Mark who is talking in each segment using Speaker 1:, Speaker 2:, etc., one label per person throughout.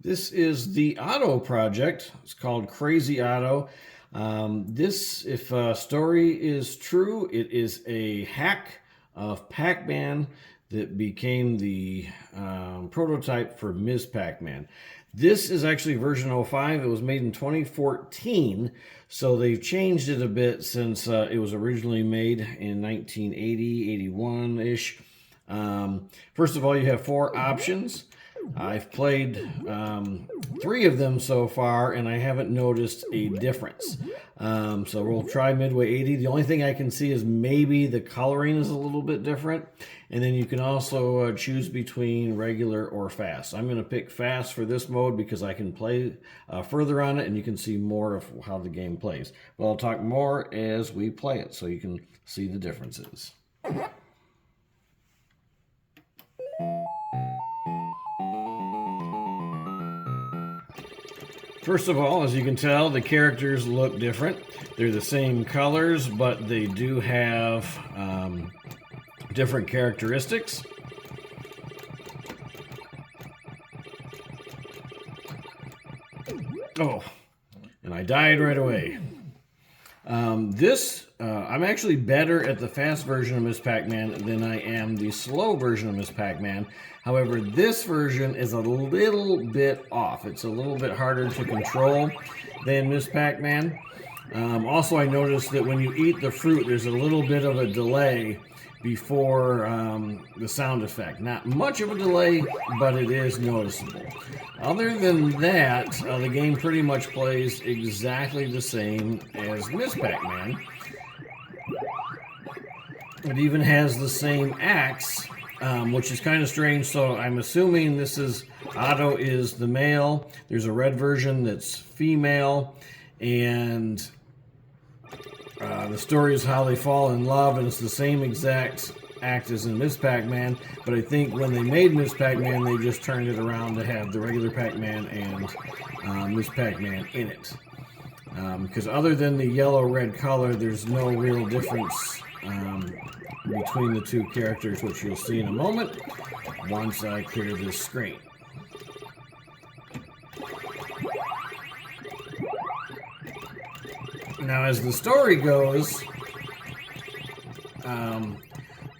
Speaker 1: This is the Otto Project. It's called Crazy Otto. This, if story is true, it is a hack of Pac-Man that became the prototype for Ms. Pac-Man. This is actually version 05. It was made in 2014, so they've changed it a bit since it was originally made in 1980, 81-ish. First of all, you have 4 options. I've played 3 of them so far, and I haven't noticed a difference. So we'll try Midway 80. The only thing I can see is maybe the coloring is a little bit different. And then you can also choose between regular or fast. I'm going to pick fast for this mode because I can play further on it, and you can see more of how the game plays. But I'll talk more as we play it so you can see the differences. First of all, as you can tell, the characters look different. They're the same colors, but they do have different characteristics. Oh, and I died right away. I'm actually better at the fast version of Ms. Pac-Man than I am the slow version of Ms. Pac-Man. However, this version is a little bit off. It's a little bit harder to control than Ms. Pac-Man. Also, I noticed that when you eat the fruit, there's a little bit of a delay before the sound effect. Not much of a delay, but it is noticeable. Other than that, the game pretty much plays exactly the same as Ms. Pac-Man. It even has the same axe, which is kind of strange, so I'm assuming this is Otto is the male. There's a red version that's female, and the story is how they fall in love, and it's the same exact act as in Ms. Pac-Man, but I think when they made Ms. Pac-Man, they just turned it around to have the regular Pac-Man and Ms. Pac-Man in it. Because other than the yellow-red color, there's no real difference between the 2 characters, which you'll see in a moment once I clear this screen. Now, as the story goes,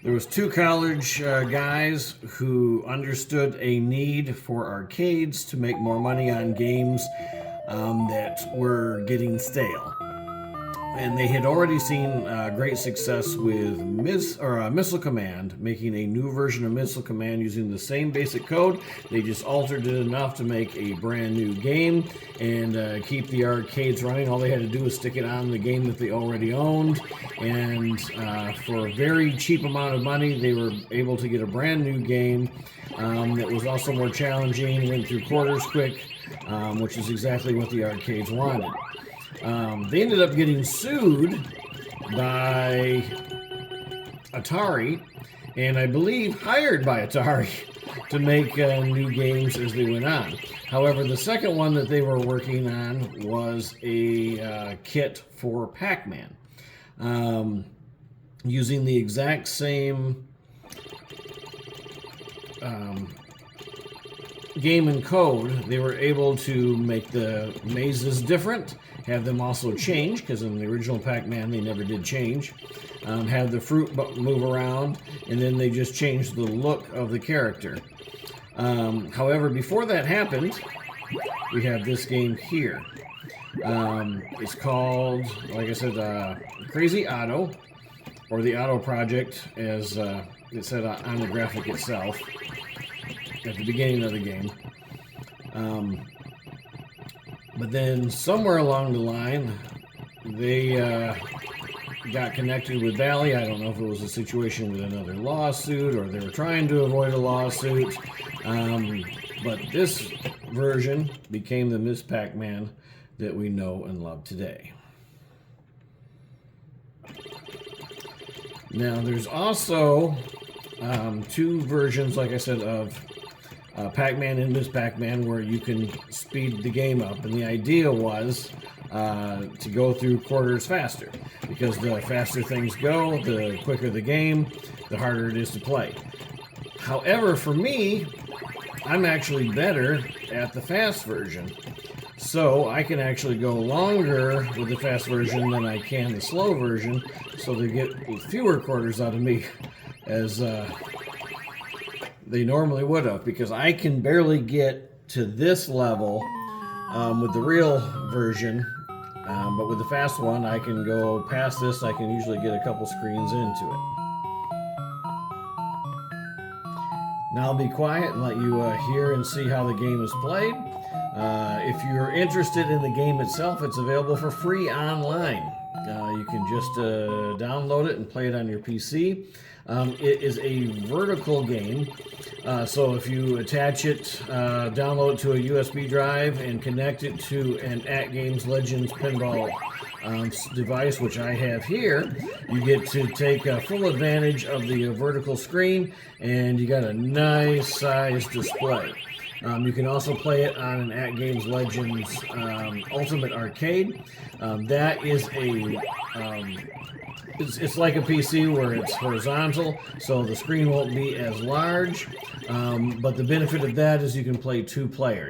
Speaker 1: there was 2 college guys who understood a need for arcades to make more money on games that were getting stale. And they had already seen great success with Missile Command, making a new version of Missile Command using the same basic code. They just altered it enough to make a brand new game and keep the arcades running. All they had to do was stick it on the game that they already owned. And for a very cheap amount of money, they were able to get a brand new game that was also more challenging, went through quarters quick, which is exactly what the arcades wanted. They ended up getting sued by Atari, and I believe hired by Atari to make new games as they went on. However, the second one that they were working on was a kit for Pac-Man, using the exact same game and code. They were able to make the mazes different, have them also change, because in the original Pac-Man they never did change, have the fruit move around, and then they just changed the look of the character. However, before that happened, we have this game here. It's called, like I said, Crazy Otto, or the Otto Project, as it said on the graphic itself at the beginning of the game. But then somewhere along the line, they got connected with Valley. I don't know if it was a situation with another lawsuit or they were trying to avoid a lawsuit. But this version became the Ms. Pac-Man that we know and love today. Now, there's also 2 versions, like I said, of Pac-Man and Ms. Pac-Man, where you can speed the game up, and the idea was to go through quarters faster, because the faster things go, the quicker the game, the harder it is to play. However, for me, I'm actually better at the fast version. So I can actually go longer with the fast version than I can the slow version, so they get fewer quarters out of me as they normally would have, because I can barely get to this level with the real version, but with the fast one I can go past this. I can usually get a couple screens into it. Now I'll be quiet and let you hear and see how the game is played. If you're interested in the game itself, it's available for free online. You can just download it and play it on your PC. It is a vertical game, so if you attach it, download it to a USB drive and connect it to an AtGames Legends pinball device, which I have here, you get to take full advantage of the vertical screen, and you got a nice size display. You can also play it on an AtGames Legends Ultimate Arcade. That is it's like a PC where it's horizontal, so the screen won't be as large. But the benefit of that is you can play 2 players.